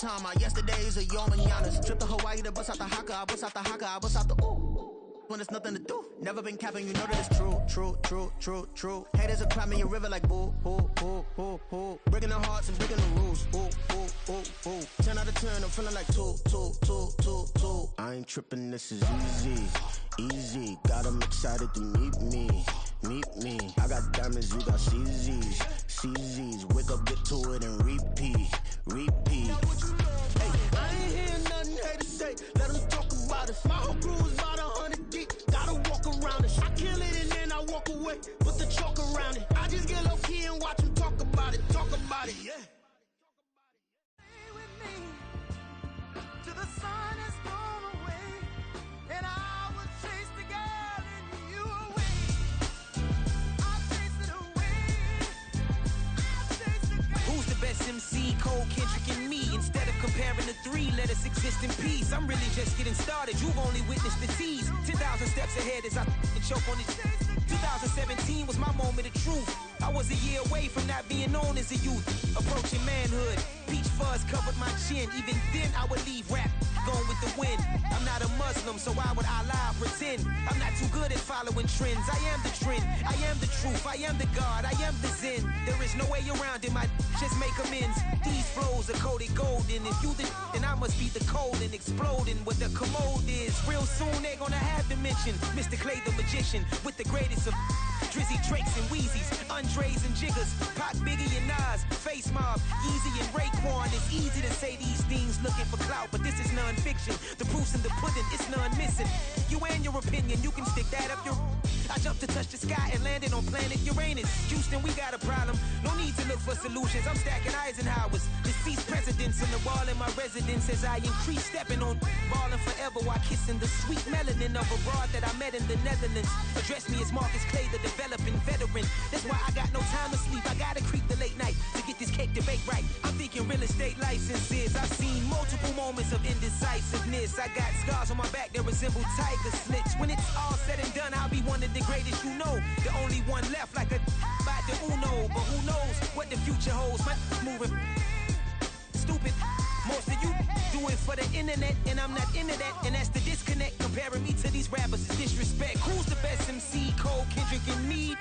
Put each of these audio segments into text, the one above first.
time. My yesterdays are your mananas. Trip to Hawaii to bust out the haka. I bust out the haka. I bust out the ooh. When there's nothing to do. Never been capping, you know that it's true. True, true, true, true. Haters are climbing your river like boo, boo, boo, boo, boo. Breaking their hearts and breaking the rules. Ooh, ooh, ooh, ooh. 10 out of 10, I'm feeling like 2, 2, 2, 2, 2. I ain't tripping, this is easy. Easy, got 'em excited to meet me. Meet me. I got diamonds, you got CZs. CZs, wake up, get to it and repeat. Repeat. Hey, I ain't hearing nothing haters say. Let them talk about us. My whole crew is about 100 deep. Gotta walk around it. I kill it and then I walk away. Put the chalk around it. I just get low key and watch them talk about it. Talk about it, yeah. Stay with me till the sun is gone away, and I will chase the girl in you away. I'll chase it away. I'll chase the girl. Who's the best MC? Cole, Kendrick, and me. Instead of comparing the three, let us exist in peace. I'm really just getting started. You've only witnessed the tease. 10,000 steps ahead as I choke on it. 2017 was my moment of truth. I was a year away from not being known as a youth. Approaching manhood. Peach fuzz covered my chin. Even then I would leave rap going with the wind. I'm not a Muslim, so why would I lie or pretend? I'm not too good at following trends. I am the trend. I am the truth. I am the God. I am the Zen. There is no way around it. My just make amends. These flows are coated golden. If you then I must be the cold and exploding what the commode is. Real soon they're gonna have to mention Mr. Clay the magician with the greatest of Drizzy, Drakes, and Wheezies, Andres and Jiggers, Pac, Biggie, and Nas, Face Mob, Yeezy, and Raekwon. It's easy to say these things looking for clout, but this is non-fiction. The proof's in the pudding, it's none missing. You and your opinion, you can stick that up your... I jumped to touch the sky and landed on planet Uranus. Houston, we got a problem. No need to look for solutions. I'm stacking Eisenhowers. Deceased presidents in the wall in my residence as I increase stepping on ballin' forever while kissing the sweet melanin of a broad that I met in the Netherlands. Address me as Marcus Clay, the developing veteran. That's why I got no time to sleep. I gotta creep the late night to get this cake to bake right. I'm thinking real estate licenses. I've seen multiple moments of indecisiveness. I got scars on my back that resemble tiger slits. When it's all said and done, I'll be one of the greatest you know. The only one left like a by the Uno. But who knows what the future holds. My moving stupid. Most of you do it for the internet, and I'm not into that. And that's the disconnect. Comparing me to these rappers is disrespect. Who's the best MC? Cole, Kendrick, and me.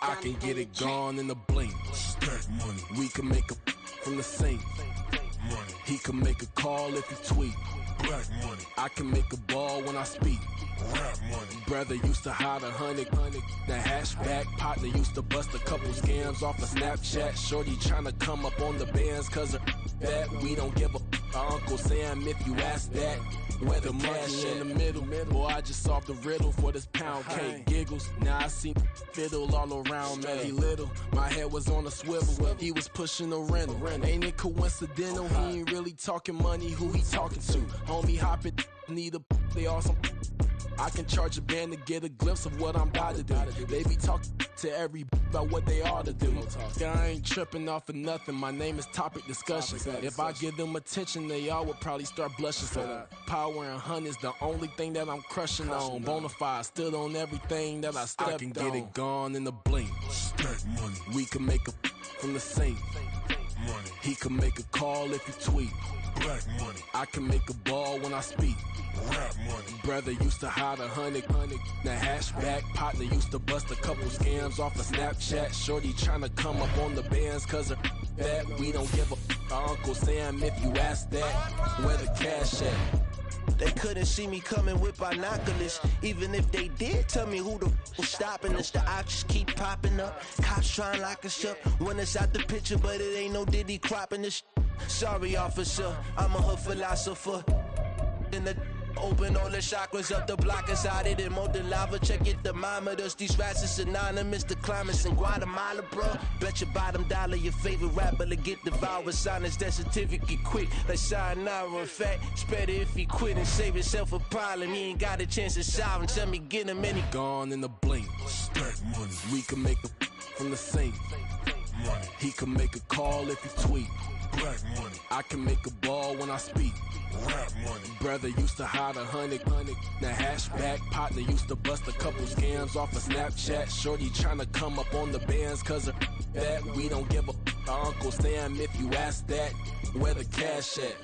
I can get it gone in a blink. Stack money. We can make a from the sink. Money. He can make a call if he tweet. Black money. I can make a ball when I speak. Rap money. Brother used to hide 100. The hashback partner used to bust a couple scams off of Snapchat. Shorty tryna come up on the bands cause of that. We don't give a Uncle Sam if you ask that. Where the cash in the middle. Boy, I just solved the riddle for this pound cake. Giggles, now I see fiddle all around me. Little, my head was on a swivel. He was pushing a rental. Ain't it coincidental? He ain't really talking money. Who he talking to? Homie hopping, need a they awesome. I can charge a band to get a glimpse of what I'm about to do. They be talking to every about what they ought to do. I ain't tripping off of nothing. My name is Topic Discussion. If I give them attention, they all would probably start blushing. So power and hunt is the only thing that I'm crushing on. Bonafide stood on everything that I stepped on. I can get it gone in a blink. Stack money. We can make a from the sink. Money. He can make a call if he tweet. Black money. I can make a ball when I speak. Rap money. Brother used to hide 100. The hashback partner used to bust a couple scams off of Snapchat. Shorty tryna come up on the bands cause of that. We don't give a Uncle Sam if you ask that. Where the cash at? They couldn't see me coming with binoculars. Even if they did tell me who the f was stopping us. The options keep popping up. Cops trying to lock us up. When it's out the picture, but it ain't no Diddy cropping this. Sorry, officer, I'm a hood philosopher. In the Open all the chakras up the block inside it and more than lava. Check your thermometers. These rats is synonymous to climates in Guatemala, bro. Bet your bottom dollar your favorite rapper to get devoured. Sign his death certificate quick. Like sayonara. In fact, it's better if he quit and save himself a problem. He ain't got a chance to solve him. Tell me get him any. Gone in the blink. Stack money. We can make a from the sink. Money. He can make a call if he tweet. Black money. I can make a ball when I speak. Rap money. Brother used to hide 100 the hatchback. Partner used to bust a couple scams off of Snapchat. Shorty tryna come up on the bands cause of that. We don't give a our Uncle Sam if you ask that. Where the cash at?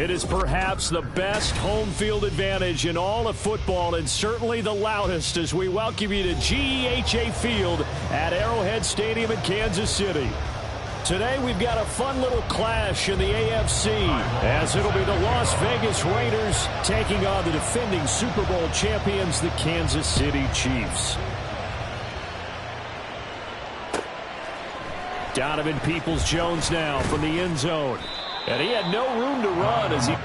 It is perhaps the best home field advantage in all of football and certainly the loudest as we welcome you to GEHA Field at Arrowhead Stadium in Kansas City. Today we've got a fun little clash in the AFC as it'll be the Las Vegas Raiders taking on the defending Super Bowl champions, the Kansas City Chiefs. Donovan Peoples-Jones now from the end zone. And he had no room to run as he...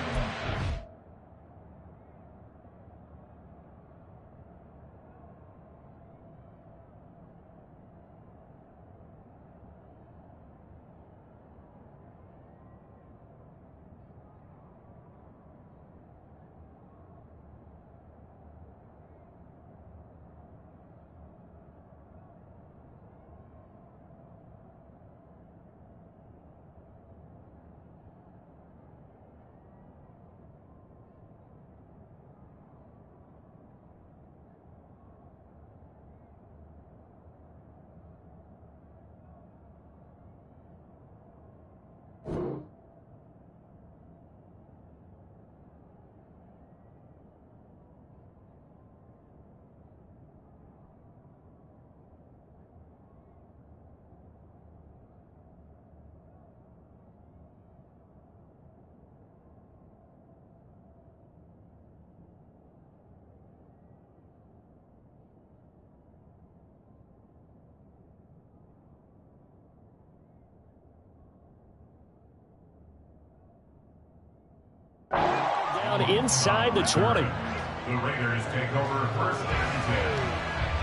down inside the 20. The Raiders take over 1st and 10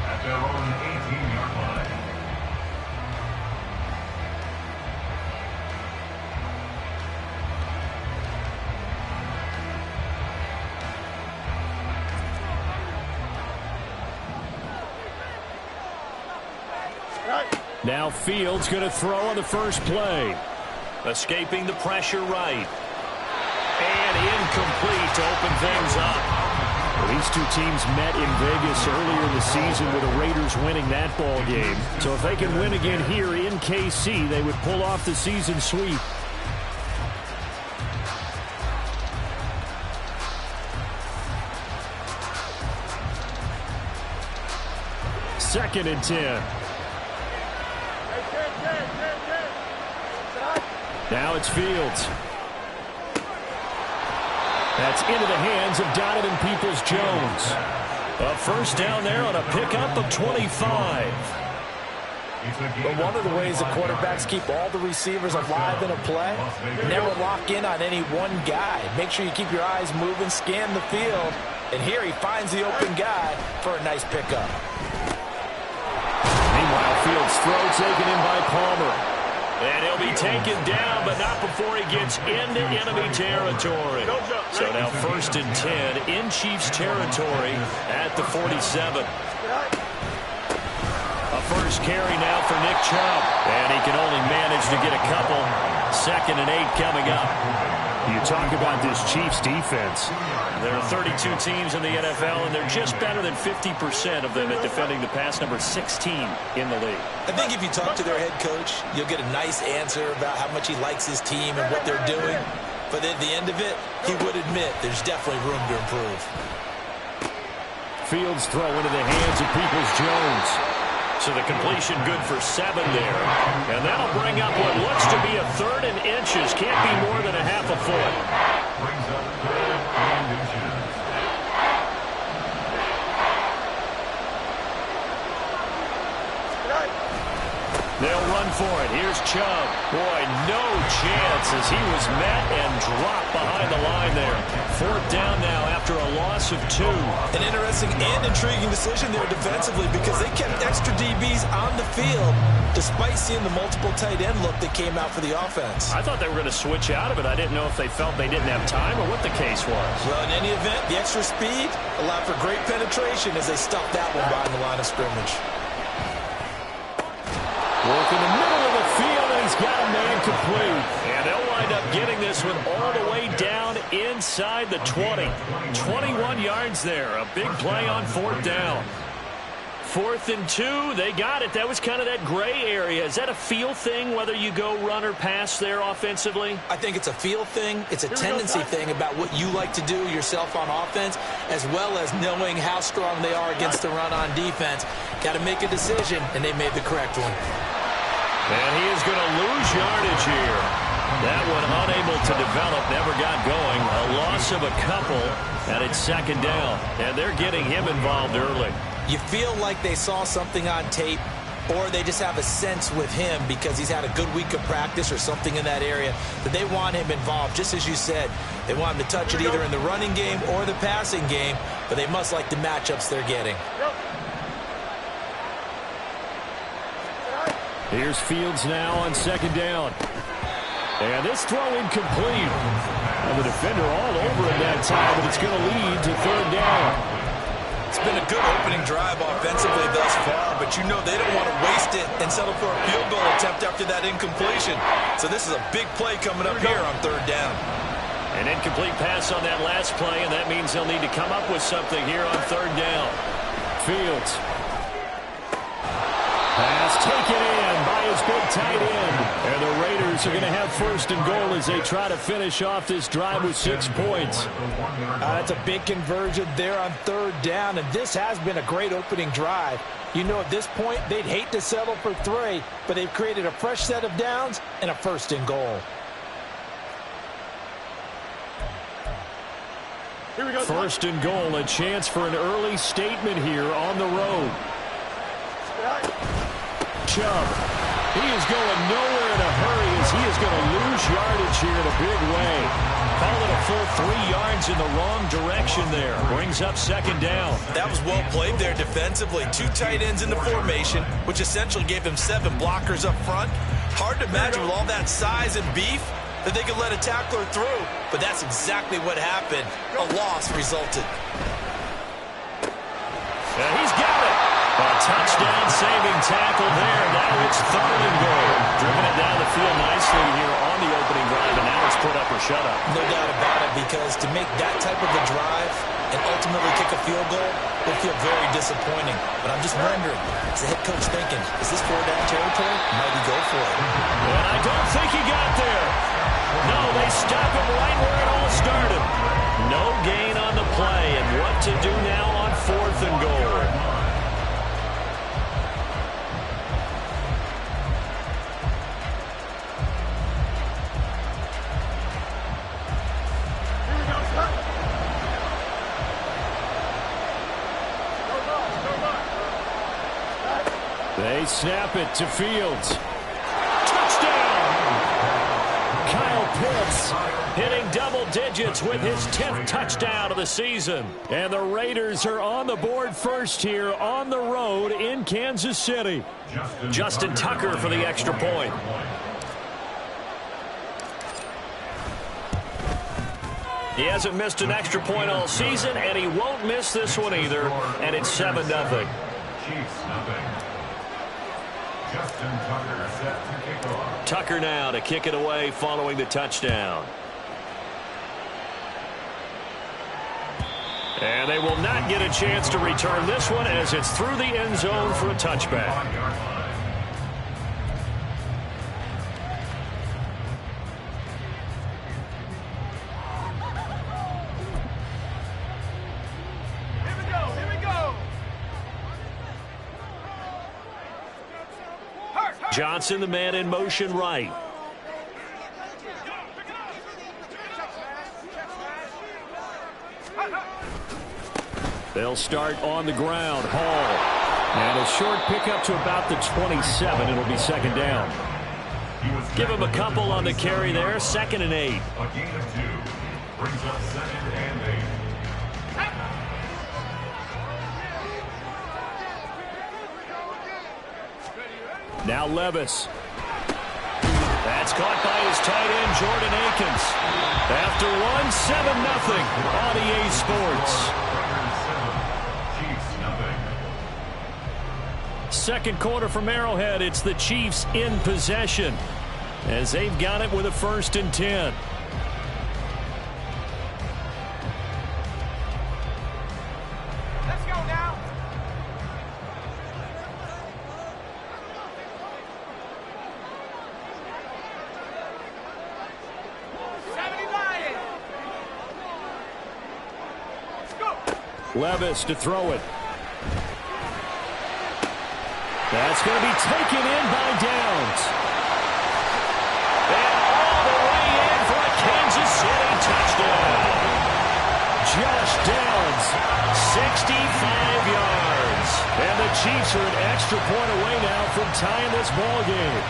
at their own 18-yard line. Now Fields going to throw on the first play. Escaping the pressure right. And incomplete to open things up. Well, these two teams met in Vegas earlier in the season with the Raiders winning that ball game. So if they can win again here in KC, they would pull off the season sweep. Second and 10. Now it's Fields. That's into the hands of Donovan Peoples-Jones. A first down there on a pickup of 25. But one of the ways the quarterbacks keep all the receivers alive in a play, never lock in on any one guy. Make sure you keep your eyes moving, scan the field, and here he finds the open guy for a nice pickup. Meanwhile, Fields' throw taken in by Palmer. And he'll be taken down, but not before he gets into enemy territory. So now 1st and 10 in Chiefs territory at the 47. A first carry now for Nick Chubb. And he can only manage to get a couple. 2nd and 8 coming up. You talk about this Chiefs defense. There are 32 teams in the NFL, and they're just better than 50% of them at defending the pass, number 16 in the league. I think if you talk to their head coach, you'll get a nice answer about how much he likes his team and what they're doing. But at the end of it, he would admit there's definitely room to improve. Fields throw into the hands of Peoples-Jones. So the completion good for 7 there. And that'll bring up what looks to be a 3rd and inches. Can't be more than a half a foot. Brings up 3rd and inches. They'll run for it. Here's Chubb. Boy, no chance as he was met and dropped behind the line there. 4th down now after a loss of 2. An interesting and intriguing decision there defensively because they kept extra DBs on the field despite seeing the multiple tight end look that came out for the offense. I thought they were going to switch out of it. I didn't know if they felt they didn't have time or what the case was. Well, in any event, the extra speed allowed for great penetration as they stuffed that one behind the line of scrimmage. Work in the middle of the field, and he's got a man complete. And they'll wind up getting this one all the way down inside the 20. 21 yards there. A big play on 4th down. 4th and 2, they got it. That was kind of that gray area. Is that a feel thing, whether you go run or pass there offensively? I think it's a feel thing. It's a tendency thing about what you like to do yourself on offense, as well as knowing how strong they are against the run on defense. Got to make a decision, and they made the correct one. And he is going to lose yardage here. That one unable to develop, never got going. A loss of a couple, and it's 2nd down. And they're getting him involved early. You feel like they saw something on tape, or they just have a sense with him because he's had a good week of practice or something in that area that they want him involved. Just as you said, they want him to touch it either in the running game or the passing game, but they must like the matchups they're getting. Here's Fields now on 2nd down. And this throw incomplete. And the defender all over it that time, but it's going to lead to 3rd down. It's been a good opening drive offensively thus far, but you know they don't want to waste it and settle for a field goal attempt after that incompletion. So this is a big play coming up here on 3rd down. An incomplete pass on that last play, and that means they'll need to come up with something here on 3rd down. Fields. Pass taken in by his big tight end. And the Raiders are going to have 1st and goal as they try to finish off this drive with 6 points. That's a big conversion there on 3rd down, and this has been a great opening drive. You know, at this point, they'd hate to settle for 3, but they've created a fresh set of downs and a 1st and goal. 1st and goal, a chance for an early statement here on the road. Chubb. He is going nowhere in a hurry as he is going to lose yardage here in a big way. Call it a full 3 yards in the wrong direction there. Brings up second down. That was well played there defensively. 2 tight ends in the formation, which essentially gave them 7 blockers up front. Hard to imagine with all that size and beef that they could let a tackler through, but that's exactly what happened. A loss resulted. And he's got it. A touchdown saving tackle there. Now it's 3rd and goal. Driven it down the field nicely here on the opening drive, and now it's put up or shut up. No doubt about it, because to make that type of a drive and ultimately kick a field goal will feel very disappointing. But I'm just wondering, is the head coach thinking, is this 4-down territory? Might he go for it? And I don't think he got there. No, they stop him right where it all started. No gain on the play, and what to do now on 4th and goal. They snap it to Fields. Touchdown! Kyle Pitts hitting double digits with his 10th touchdown of the season. And the Raiders are on the board first here on the road in Kansas City. Justin Tucker for the extra point. He hasn't missed an extra point all season, and he won't miss this one either. And it's 7-0. Chiefs nothing. Justin Tucker set to kick off. Tucker now to kick it away following the touchdown. And they will not get a chance to return this one as it's through the end zone for a touchback. Johnson, the man in motion right. They'll start on the ground. Hall. And a short pickup to about the 27. It'll be second down. Give him a couple on the carry there. 2nd and 8. A gain of 2 brings up 2nd and 8. Now Levis. That's caught by his tight end, Jordan Akins. After one, 7-0 on EA Sports. Second quarter from Arrowhead. It's the Chiefs in possession as they've got it with a 1st and 10. Let's go now. Levis to throw it. That's going to be taken in by Downs. And all the way in for a Kansas City touchdown. Josh Downs, 65 yards. And the Chiefs are an extra point away now from tying this ball game.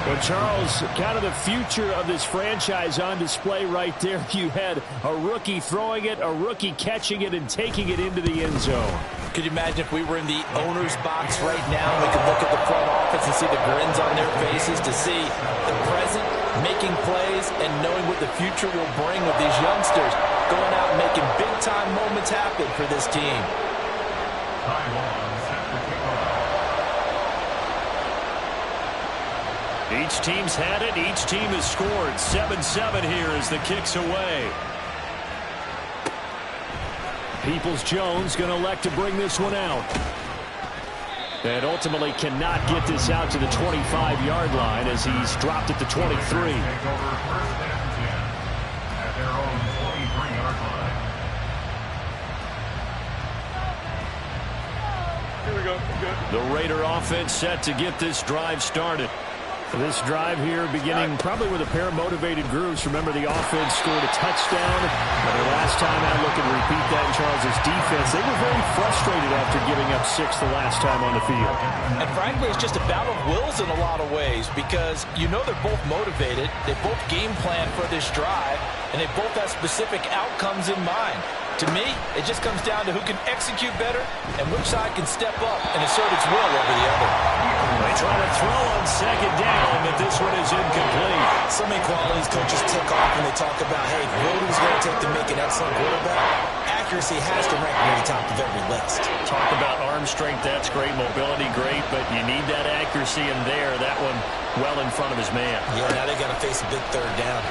Well, Charles, kind of the future of this franchise on display right there. You had a rookie throwing it, a rookie catching it, and taking it into the end zone. Could you imagine if we were in the owner's box right now, we could look at the front office and see the grins on their faces, to see the present making plays and knowing what the future will bring with these youngsters going out and making big-time moments happen for this team. Each team's had it. Each team has scored. 7-7 here as the kick's away. Peoples-Jones going to elect to bring this one out. And ultimately cannot get this out to the 25-yard line as he's dropped it to 23. Here we go. Good. The Raider offense set to get this drive started. This drive here beginning probably with a pair of motivated groups. Remember, the offense scored a touchdown. But their last time out, looking to repeat that in Charles' defense. They were very frustrated after giving up 6 the last time on the field. And frankly, it's just a battle of wills in a lot of ways because you know they're both motivated. They both game plan for this drive, and they both have specific outcomes in mind. To me, it just comes down to who can execute better and which side can step up and assert its will over the other. They try to throw on second down, but this one is incomplete. So many qualities coaches tick off when they talk about, hey, what is going to take to make an excellent quarterback? Accuracy has to rank near the top of every list. Talk about arm strength, that's great. Mobility, great, but you need that accuracy in there. That one well in front of his man. Yeah, now they got to face a big third down.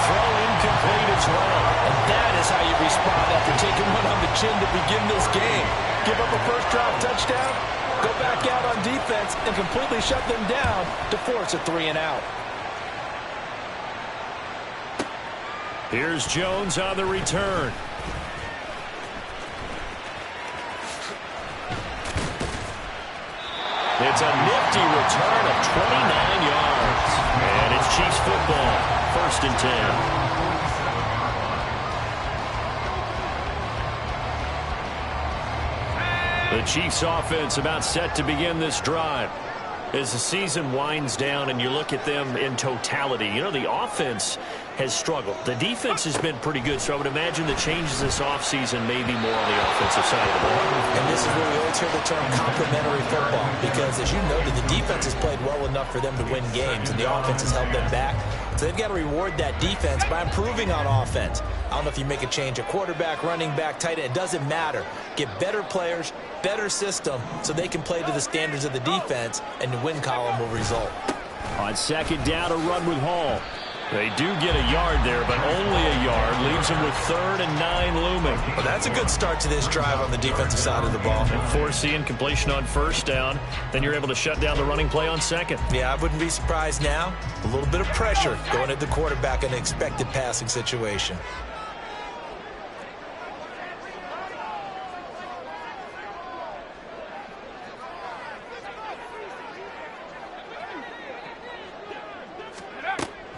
Incomplete as well. And that is how you respond after taking one on the chin to begin this game. Give up a first-drive touchdown, go back out on defense, and completely shut them down to force a 3-and-out. Here's Jones on the return. It's a nifty return of 29 yards. And it's Chiefs football, 1st and 10. The Chiefs offense about set to begin this drive. As the season winds down and you look at them in totality, you know, the offense has struggled. The defense has been pretty good, so I would imagine the changes this offseason may be more on the offensive side of the ball. And this is where we always hear the term complementary football, because as you noted, the defense has played well enough for them to win games, and the offense has held them back. So they've got to reward that defense by improving on offense. I don't know if you make a change at quarterback, running back, tight end. It doesn't matter. Get better players, better system, so they can play to the standards of the defense, and the win column will result. On second down, a run with Hall. They do get a yard there, but only a yard. Leaves them with 3rd and 9 looming. Well, that's a good start to this drive on the defensive side of the ball. And force the incompletion on 1st down. Then you're able to shut down the running play on 2nd. Yeah, I wouldn't be surprised now. A little bit of pressure going at the quarterback in an expected passing situation.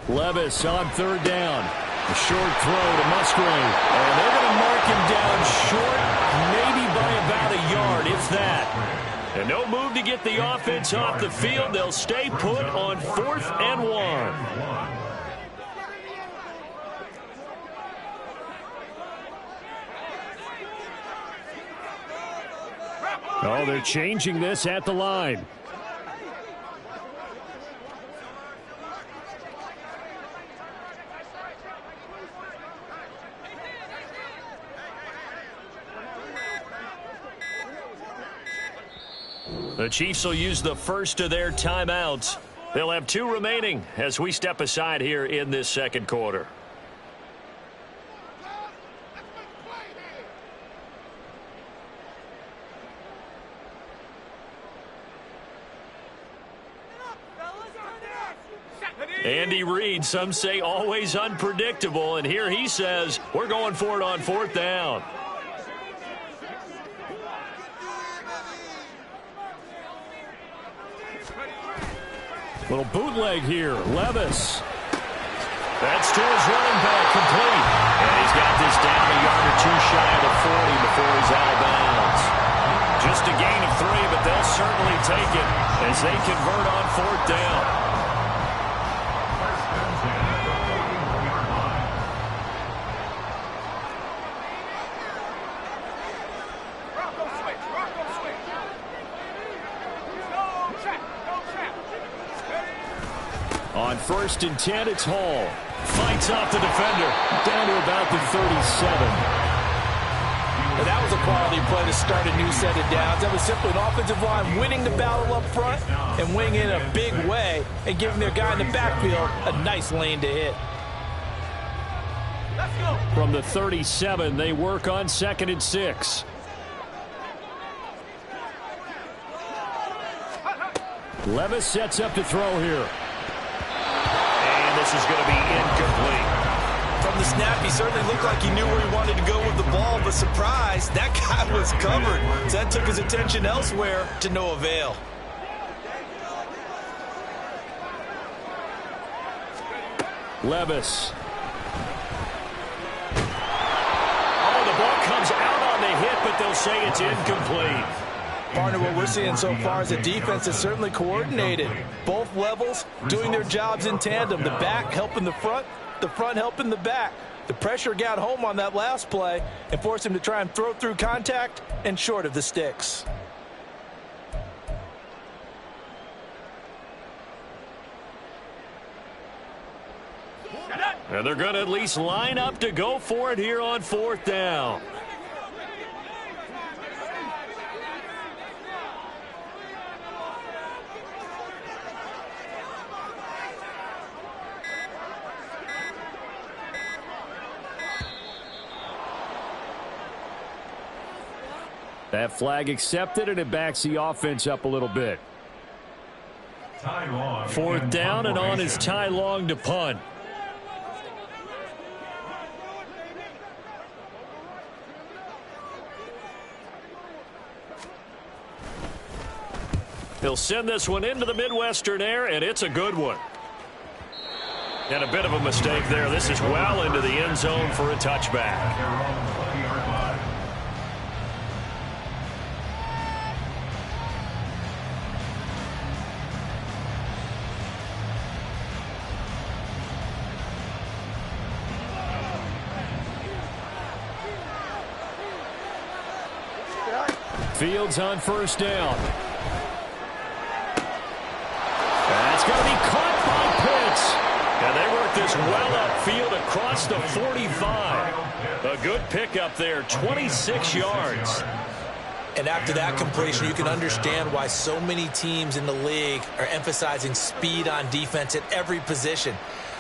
Levis on 3rd down. A short throw to Musgrave. And they're going to mark him down short, maybe by about a yard, if that. And no move to get the offense off the field. They'll stay put on 4th and 1. Oh, they're changing this at the line. The Chiefs will use the first of their timeouts. They'll have 2 remaining as we step aside here in this 2nd quarter. Andy Reid, some say always unpredictable, and here he says we're going for it on 4th down. Little bootleg here. Levis. That's to his running back, complete. And he's got this down a yard or 2 shy of the 40 before he's out of bounds. Just a gain of 3, but they'll certainly take it as they convert on 4th down. On 1st and 10, it's Hall. Fights off the defender. Down to about the 37. And that was a quality play to start a new set of downs. That was simply an offensive line winning the battle up front and winning in a big way and giving their guy in the backfield a nice lane to hit. From the 37, they work on 2nd and 6. Levis sets up to throw here. And this is going to be incomplete. From the snap, he certainly looked like he knew where he wanted to go with the ball, but surprise, that guy was covered. So that took his attention elsewhere to no avail. Levis. Oh, the ball comes out on the hit, but they'll say it's incomplete. Partner, what we're seeing so far is a defense that's certainly coordinated. Both levels doing their jobs in tandem. The back helping the front helping the back. The pressure got home on that last play and forced him to try and throw through contact and short of the sticks. And they're going to at least line up to go for it here on 4th down. That flag accepted, and it backs the offense up a little bit. 4th down, and on is Ty Long to punt. He'll send this one into the Midwestern air, and it's a good one. And a bit of a mistake there. This is well into the end zone for a touchback. Fields on 1st down. That's going to be caught by Pitts. And they work this well upfield across the 45. A good pickup there, 26 yards. And after that completion, you can understand why so many teams in the league are emphasizing speed on defense at every position.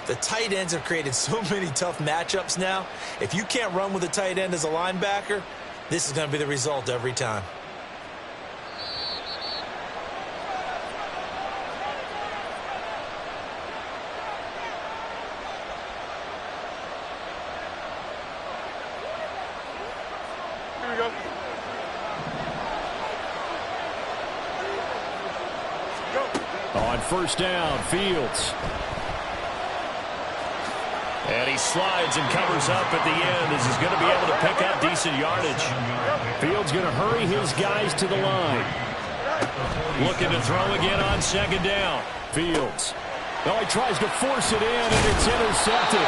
The tight ends have created so many tough matchups now. If you can't run with a tight end as a linebacker, this is going to be the result every time. On 1st down, Fields. And he slides and covers up at the end as he's going to be able to pick up decent yardage. Fields going to hurry his guys to the line. Looking to throw again on 2nd down. Fields. Oh, he tries to force it in, and it's intercepted.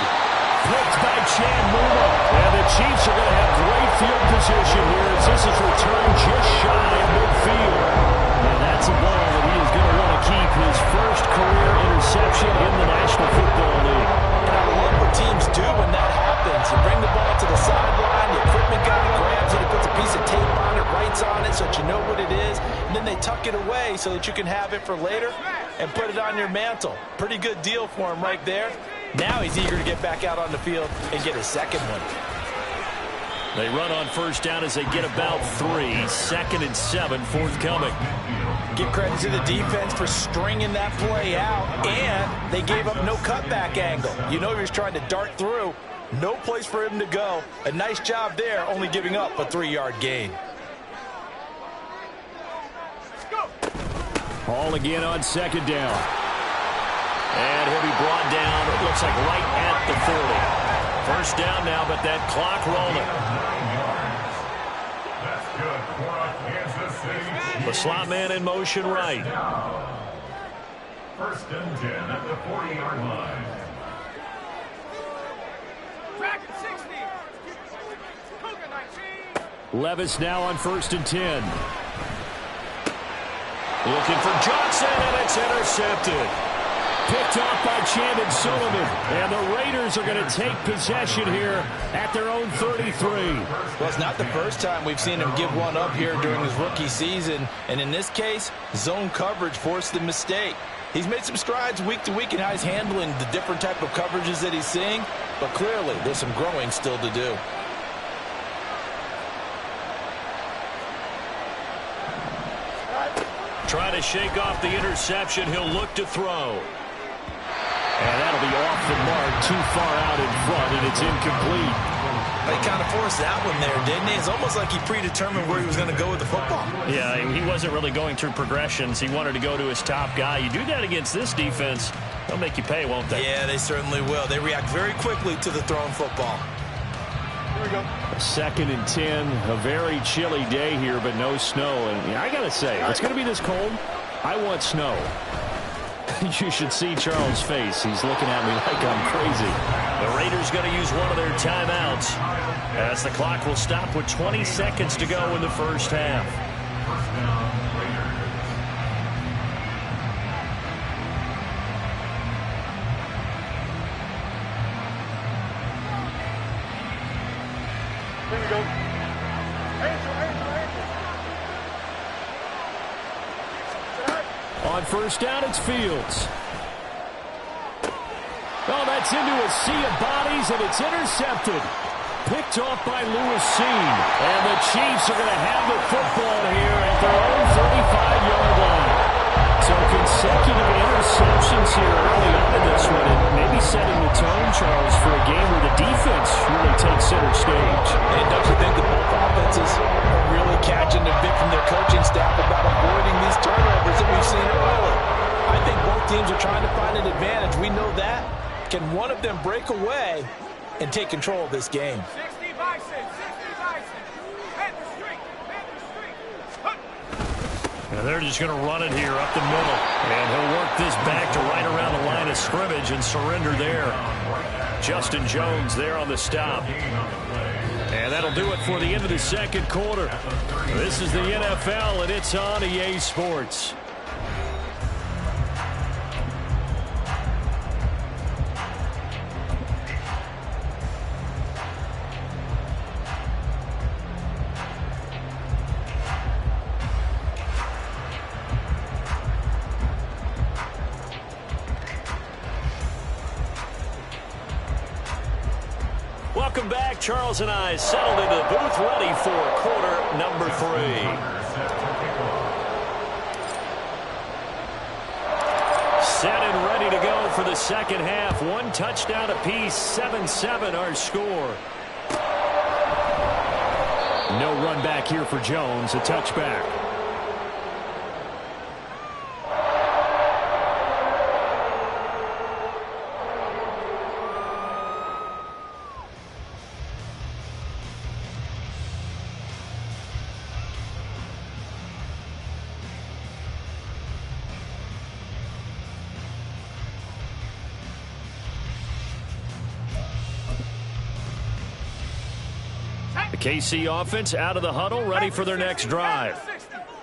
Picked by Chandler. And the Chiefs are going to have great field position here as this is returned just shy of midfield. And that's a ball that he is going to want to keep, his first career interception in the National Football League. And I love what teams do when that happens. You bring the ball to the sideline, the equipment guy grabs it, he puts a piece of tape on it, writes on it so that you know what it is, and then they tuck it away so that you can have it for later and put it on your mantle. Pretty good deal for him right there. Now he's eager to get back out on the field and get his second one. They run on 1st down as they get about 3. 2nd and 7 forthcoming. Give credit to the defense for stringing that play out, and they gave up no cutback angle. You know he was trying to dart through. No place for him to go. A nice job there, only giving up a 3-yard gain. Ball again on 2nd down. And he'll be brought down, it looks like right at the 40. 1st down now, but that clock rolling. The slot man in motion right. 1st and 10 at the 40-yard line. Levis now on 1st and 10. Looking for Johnson, and it's intercepted. Picked off by Chandon Sullivan. And the Raiders are going to take possession here at their own 33. Well, it's not the first time we've seen him give one up here during his rookie season. And in this case, zone coverage forced the mistake. He's made some strides week to week in how he's handling the different type of coverages that he's seeing. But clearly, there's some growing still to do. Trying to shake off the interception. He'll look to throw. And that'll be off the mark, too far out in front, and it's incomplete. He kind of forced that one there, didn't he? It's almost like he predetermined where he was going to go with the football. Yeah, he wasn't really going through progressions. He wanted to go to his top guy. You do that against this defense, they'll make you pay, won't they? Yeah, they certainly will. They react very quickly to the thrown football. Here we go. 2nd and 10, a very chilly day here, but no snow. And I got to say, if it's going to be this cold, I want snow. You should see Charles' face. He's looking at me like I'm crazy. The Raiders going to use one of their timeouts as the clock will stop with 20 seconds to go in the first half. Here we go. On first down, it's Fields. Oh, that's into a sea of bodies, and it's intercepted. Picked off by Lewis Seen. And the Chiefs are going to have the football here at their own 35-yard line. So consecutive interceptions here early on in this one, and maybe setting the tone, Charles, for a game where the defense really takes center stage. And don't you think that both offenses are really catching a bit from their coaching staff about avoiding these turnovers that we've seen early? I think both teams are trying to find an advantage. We know that. Can one of them break away and take control of this game? 60 Bison, 60 Bison. Head the street, head the street. And they're just going to run it here up the middle. And he'll work this back to right around the line of scrimmage and surrender there. Justin Jones there on the stop. And that'll do it for the end of the second quarter. This is the NFL, and it's on EA Sports. Welcome back. Charles and I settled into the booth, ready for quarter number 3. Set and ready to go for the second half. One touchdown apiece, 7-7 our score. No run back here for Jones, a touchback. KC offense out of the huddle, ready for their next drive.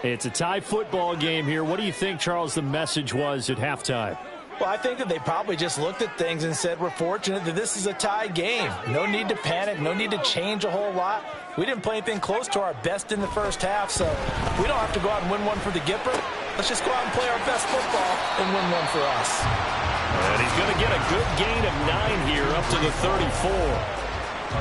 It's a tie football game here. What do you think, Charles, the message was at halftime? Well, I think that they probably just looked at things and said, we're fortunate that this is a tie game. No need to panic, no need to change a whole lot. We didn't play anything close to our best in the first half, so we don't have to go out and win one for the Gipper. Let's just go out and play our best football and win one for us. And he's going to get a good gain of 9 here up to the 34.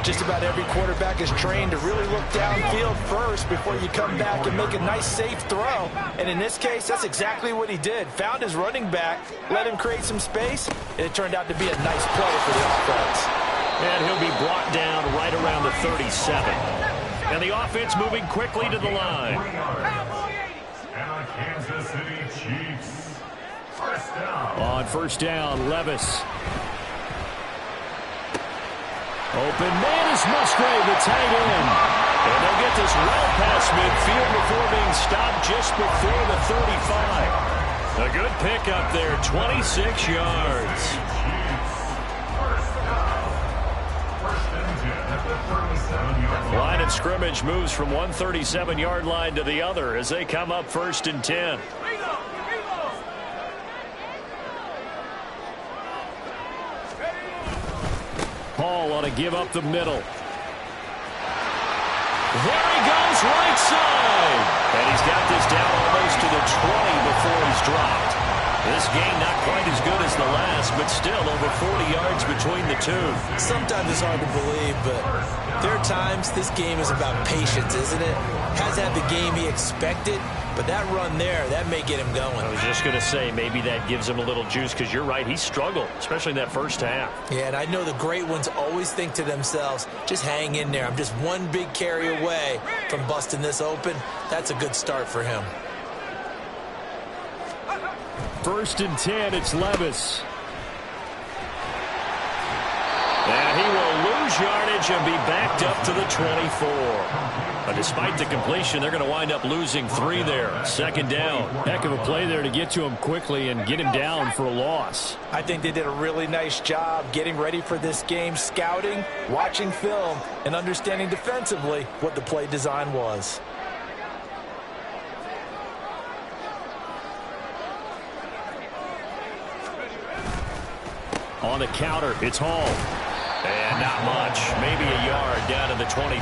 Just about every quarterback is trained to really look downfield first before you come back and make a nice, safe throw. And in this case, that's exactly what he did. Found his running back, let him create some space, and it turned out to be a nice play for the offense. And he'll be brought down right around the 37. And the offense moving quickly to the line. And the Kansas City Chiefs. First down. On first down, Levis. Open man is Musgrave, the tight end. And they'll get this well past midfield before being stopped just before the 35. A good pickup there, 26 yards. Line of scrimmage moves from one 37-yard line to the other as they come up 1st and 10. Paul ought to give up the middle. There he goes, right side. And he's got this down almost to the 20 before he's dropped. This gain not quite as good as the last, but still over 40 yards between the two. Sometimes it's hard to believe, but there are times this game is about patience, isn't it? Hasn't had the game he expected, But that run there, that may get him going. I was just going to say, maybe that gives him a little juice, because you're right, he struggled, especially in that first half. Yeah, and I know the great ones always think to themselves, just hang in there. I'm just one big carry away from busting this open. That's a good start for him. 1st and 10, it's Levis. And he will lose yardage and be backed up to the 24. But despite the completion, they're going to wind up losing 3 there. 2nd down. Heck of a play there to get to him quickly and get him down for a loss. I think they did a really nice job getting ready for this game, scouting, watching film, and understanding defensively what the play design was. On the counter, it's Hall. And not much. Maybe a yard down to the 23.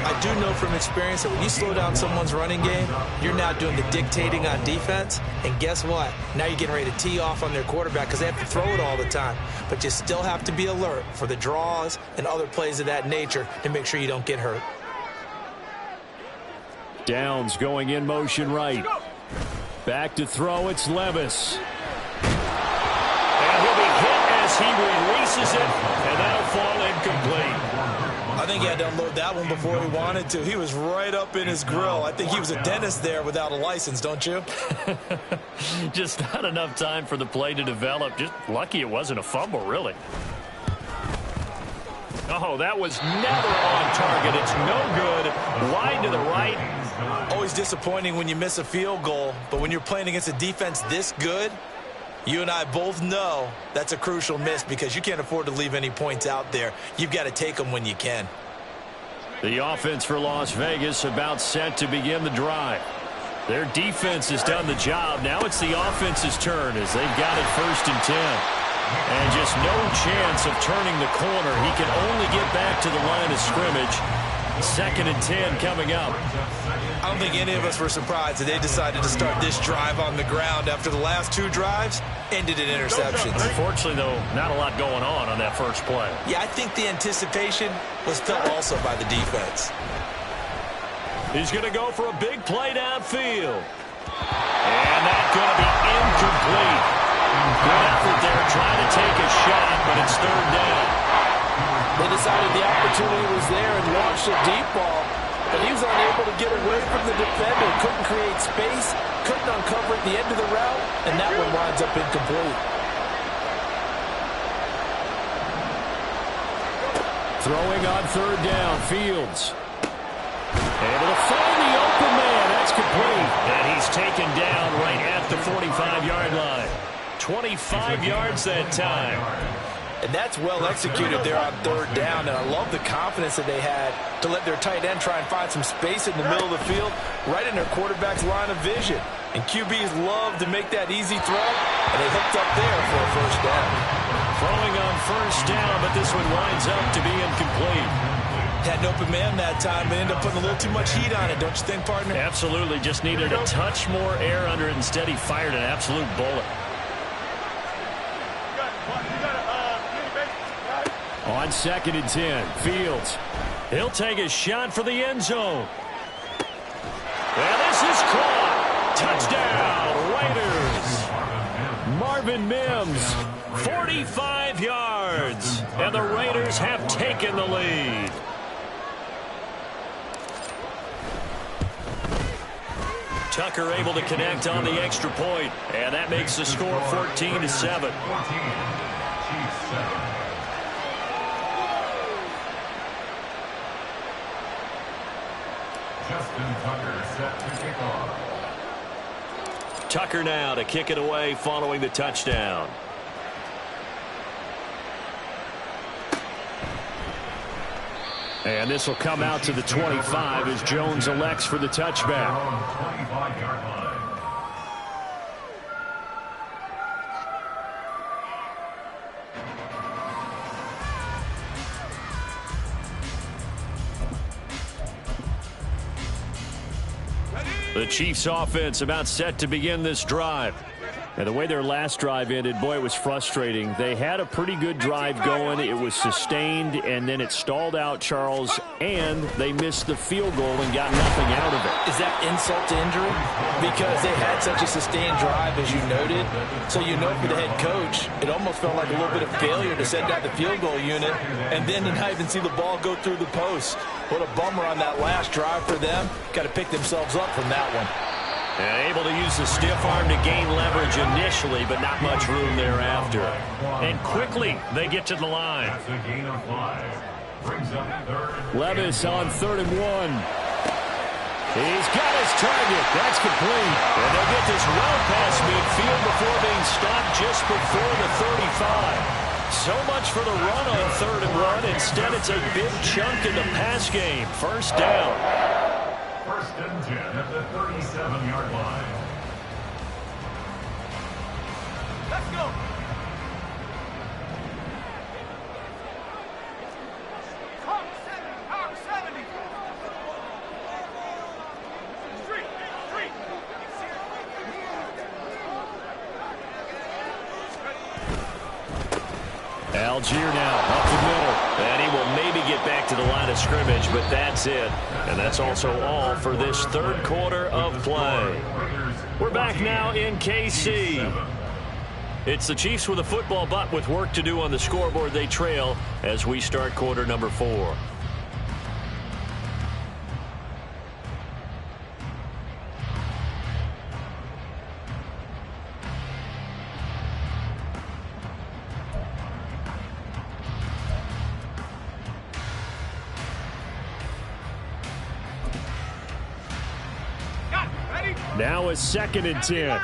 I do know from experience that when you slow down someone's running game, you're now doing the dictating on defense. And guess what? Now you're getting ready to tee off on their quarterback because they have to throw it all the time. But you still have to be alert for the draws and other plays of that nature to make sure you don't get hurt. Downs going in motion right. Back to throw, it's Levis. And he'll be hit as he releases it, and that'll fall incomplete. I think he had to unload that one before he wanted to. He was right up in his grill. I think he was a dentist there without a license, don't you? Just not enough time for the play to develop. Just lucky it wasn't a fumble, really. Oh, that was never on target. It's no good. Wide to the right. Always disappointing when you miss a field goal, but when you're playing against a defense this good, you and I both know that's a crucial miss because you can't afford to leave any points out there. You've got to take them when you can. The offense for Las Vegas about set to begin the drive. Their defense has done the job. Now it's the offense's turn as they've got it 1st and 10. And just no chance of turning the corner. He can only get back to the line of scrimmage. 2nd and 10 coming up. I don't think any of us were surprised that they decided to start this drive on the ground after the last 2 drives ended in interceptions. Unfortunately, though, not a lot going on that first play. Yeah, I think the anticipation was felt also by the defense. He's going to go for a big play downfield. And that's going to be incomplete. Good effort there trying to take a shot, but it's 3rd down. They decided the opportunity was there and launched a deep ball, but he was unable to get away from the defender, couldn't create space, couldn't uncover at the end of the route, and that one winds up incomplete. Throwing on 3rd down, Fields. Able to find the open man. That's complete. And he's taken down right at the 45-yard line. 25 yards that time. And that's well executed there on 3rd down. And I love the confidence that they had to let their tight end try and find some space in the middle of the field, right in their quarterback's line of vision. And QBs love to make that easy throw, and they hooked up there for a 1st down. Throwing on 1st down, but this one winds up to be incomplete. Had an open man that time, but ended up putting a little too much heat on it, don't you think, partner? Absolutely. Just needed a touch more air under it. Instead, he fired an absolute bullet. On 2nd and 10, Fields. He'll take a shot for the end zone. And this is caught. Touchdown, Raiders. Marvin Mims, 45 yards. And the Raiders have taken the lead. Tucker able to connect on the extra point. And that makes the score 14-7. Tucker now to kick it away following the touchdown. And this will come out to the 25 as Jones elects for the touchback. The Chiefs offense about set to begin this drive. And the way their last drive ended, boy, it was frustrating. They had a pretty good drive going. It was sustained, and then it stalled out, Charles, and they missed the field goal and got nothing out of it. Is that insult to injury? Because they had such a sustained drive, as you noted. So you know for the head coach, it almost felt like a little bit of failure to send out the field goal unit and then to not even see the ball go through the post. What a bummer on that last drive for them. Got to pick themselves up from that one. And able to use the stiff arm to gain leverage initially, but not much room thereafter. And quickly, they get to the line. Levis on 3rd and 1. He's got his target. That's complete. And they'll get this well past midfield before being stopped just before the 35. So much for the run on 3rd and 1. Instead, it's a big chunk in the pass game. First down. 1st and 10 at the 37-yard line. Let's go. Hawk 70. Street. Algier now up the middle. And he will maybe get back to the line of scrimmage, but that's it. And that's also all for this 3rd quarter of play. We're back now in KC. It's the Chiefs with a football, but with work to do on the scoreboard. They trail as we start quarter number 4. Now a 2nd and 10.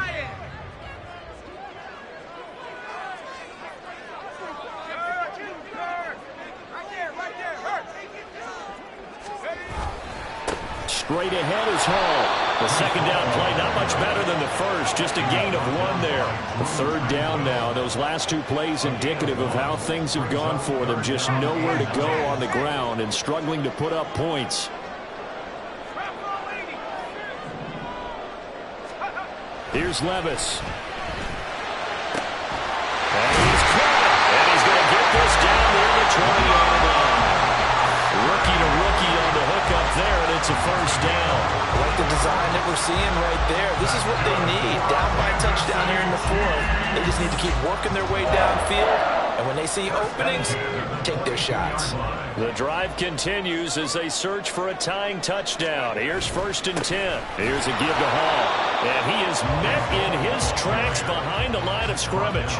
Straight ahead is Hall. The 2nd down play, not much better than the first. Just a gain of 1 there. The 3rd down now. Those last 2 plays indicative of how things have gone for them. Just nowhere to go on the ground and struggling to put up points. Here's Levis. And he's caught. And he's going to get this down near the 20-yard line. Rookie to rookie on the hook up there, and it's a first down. I like the design that we're seeing right there. This is what they need. Down by a touchdown here in the 4th. They just need to keep working their way downfield. And when they see openings, take their shots. The drive continues as they search for a tying touchdown. Here's 1st and 10. Here's a give to Hall. And he is met in his tracks behind the line of scrimmage.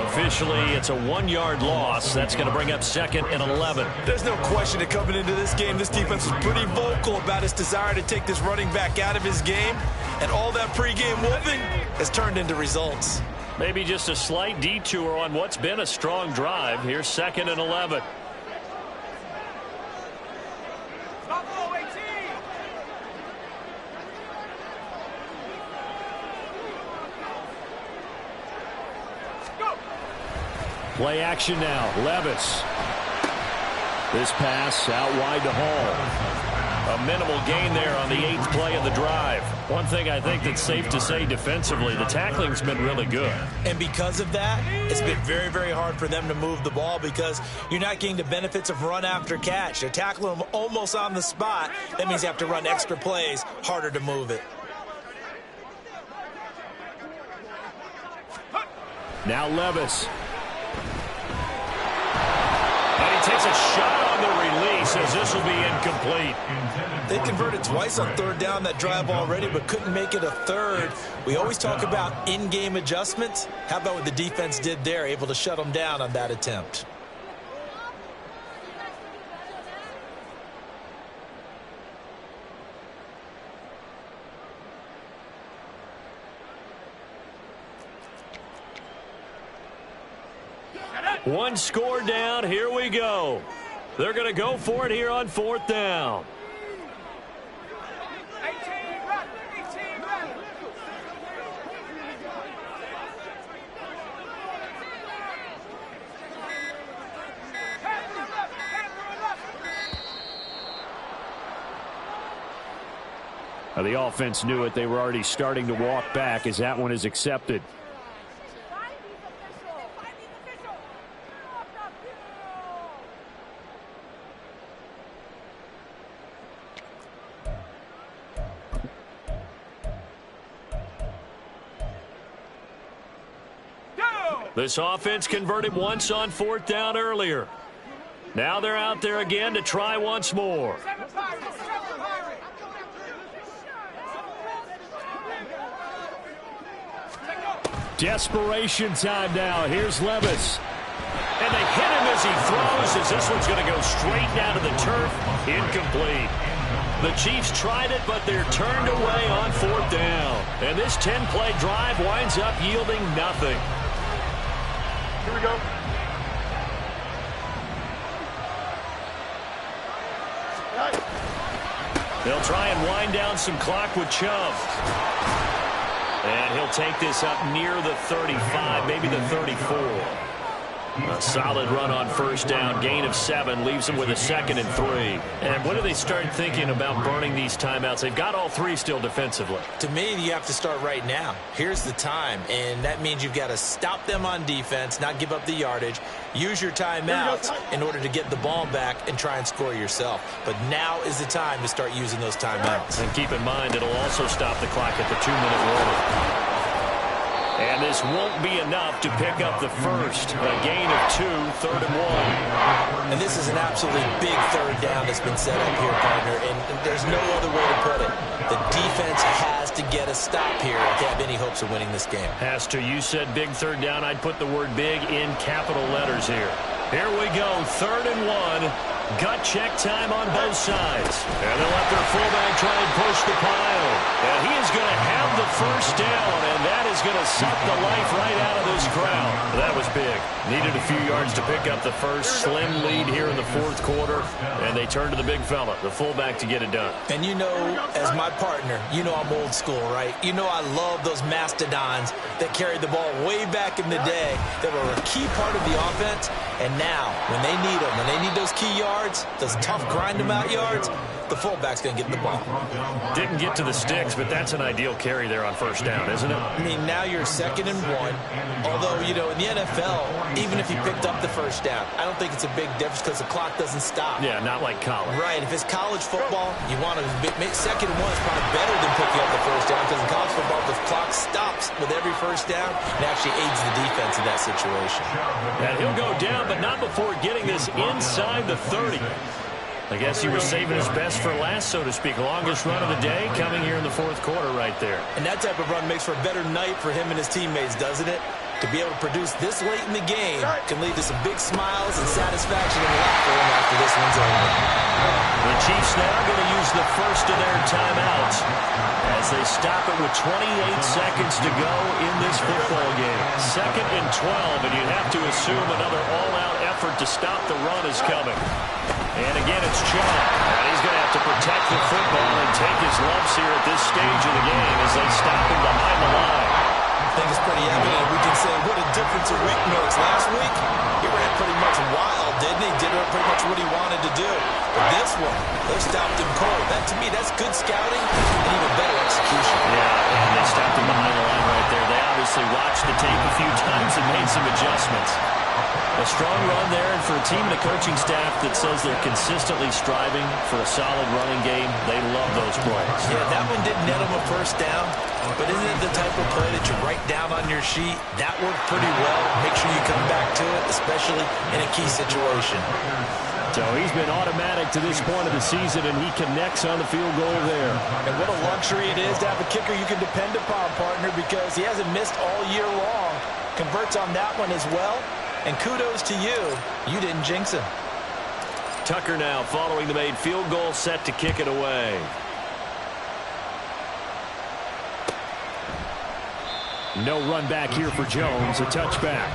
Officially, it's a 1-yard loss. That's going to bring up 2nd and 11. There's no question that coming into this game, this defense is pretty vocal about its desire to take this running back out of his game. And all that pregame whooping has turned into results. Maybe just a slight detour on what's been a strong drive. Here's 2nd and 11. Play action now. Levis. This pass out wide to Hall. A minimal gain there on the 8th play of the drive. One thing I think that's safe to say defensively, the tackling's been really good. And because of that, it's been very, very hard for them to move the ball because you're not getting the benefits of run after catch. They're tackling them almost on the spot. That means you have to run extra plays, harder to move it. Now Levis. And he takes a shot on the release as this will be incomplete. They converted twice on 3rd down that drive already, but couldn't make it a 3rd. We always talk about in-game adjustments. How about what the defense did there, able to shut them down on that attempt? One score down. Here we go. They're going to go for it here on 4th down. The offense knew it. They were already starting to walk back as that one is accepted. This offense converted once on 4th down earlier. Now they're out there again to try once more. Desperation time now. Here's Levis. And they hit him as he throws, as this one's going to go straight down to the turf. Incomplete. The Chiefs tried it, but they're turned away on 4th down. And this 10-play drive winds up yielding nothing. Here we go. They'll try and wind down some clock with Chubb. And he'll take this up near the 35, maybe the 34. A solid run on 1st down, gain of 7, leaves them with a 2nd and 3. And when do they start thinking about burning these timeouts? They've got all 3 still defensively. To me, you have to start right now. Here's the time, and that means you've got to stop them on defense, not give up the yardage, use your timeouts in order to get the ball back and try and score yourself. But now is the time to start using those timeouts. And keep in mind, it'll also stop the clock at the 2-minute warning. And this won't be enough to pick up the first. A gain of 2, 3rd and 1. And this is an absolutely big 3rd down that's been set up here, partner. And there's no other way to put it. The defense has to get a stop here if they have any hopes of winning this game. Has to. You said big 3rd down. I'd put the word big in capital letters here. Here we go. 3rd and 1. Gut check time on both sides. And they'll let their fullback try and push the pile. And he is going to have the first down, and that is going to suck the life right out of this crowd. That was big. Needed a few yards to pick up the first. Slim lead here in the 4th quarter, and they turn to the big fella, the fullback, to get it done. And you know, as my partner, you know I'm old school, right? You know I love those mastodons that carried the ball way back in the day, that were a key part of the offense. And now, when they need them, when they need those key yards, those tough grind-them-out yards, the fullback's going to get the ball. Didn't get to the sticks, but that's an ideal carry there on 1st down, isn't it? I mean, now you're 2nd and 1. Although, you know, in the NFL, even if you picked up the first down, I don't think it's a big difference because the clock doesn't stop. Yeah, not like college. Right. If it's college football, you want to make 2nd and 1 is probably better than picking up the first down, because in college football, the clock stops with every first down and actually aids the defense in that situation. And he'll go down, but not before getting this inside the 30. I guess he was saving his best for last, so to speak. Longest run of the day coming here in the 4th quarter right there. And that type of run makes for a better night for him and his teammates, doesn't it? To be able to produce this late in the game can lead to some big smiles and satisfaction in the locker room after this one's over. The Chiefs now going to use the first of their timeouts as they stop it with 28 seconds to go in this football game. 2nd and 12, and you have to assume another all-out effort to stop the run is coming. And again, it's Chubb. And he's going to have to protect the football and take his lumps here at this stage of the game as they stop him behind the line. I think it's pretty evident. We can say what a difference a week makes. Last week, he ran pretty much wild, didn't he? Did pretty much what he wanted to do. But this one, they stopped him cold. That, to me, that's good scouting and even better execution. Yeah, and they stopped him behind the line right there. They obviously watched the tape a few times and made some adjustments. A strong run there, and for a team and a coaching staff that says they're consistently striving for a solid running game, they love those plays. Yeah, that one didn't net them a first down, but isn't it the type of play that you write down on your sheet? That worked pretty well. Make sure you come back to it, especially in a key situation. So he's been automatic to this point of the season, and he connects on the field goal there. And what a luxury it is to have a kicker you can depend upon, partner, because he hasn't missed all year long. Converts on that one as well. And kudos to you. You didn't jinx him. Tucker now following the made field goal, set to kick it away. No run back here for Jones. A touchback.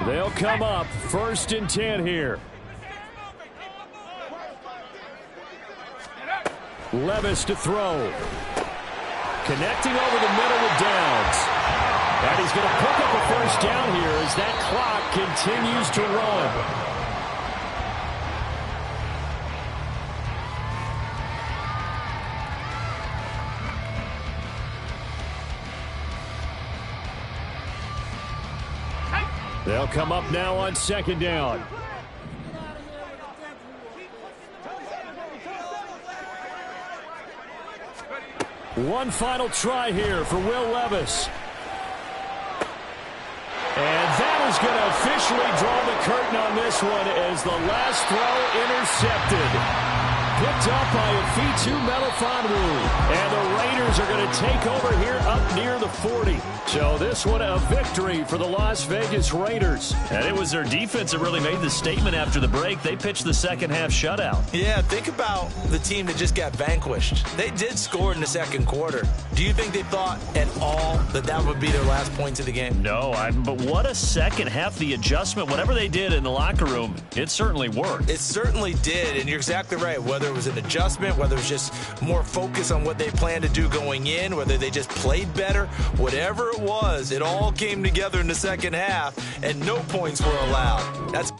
They'll come up 1st and 10 here. Levis to throw. Connecting over the middle with Downs. And he's going to pick up a first down here as that clock continues to run. They'll come up now on second down. One final try here for Will Levis. And that is going to officially draw the curtain on this one as the last throw intercepted. Picked up by Afitu Melifonwu. And the Raiders are going to take over here up near the 40. So this one a victory for the Las Vegas Raiders. And it was their defense that really made the statement after the break. They pitched the second half shutout. Yeah, think about the team that just got vanquished. They did score in the second quarter. Do you think they thought at all that that would be their last points of the game? No, but what a second half. The adjustment, whatever they did in the locker room, it certainly worked. It certainly did, and you're exactly right. Whether it was an adjustment, whether it was just more focus on what they planned to do going in, whether they just played better, whatever it was, it all came together in the second half, and no points were allowed. That's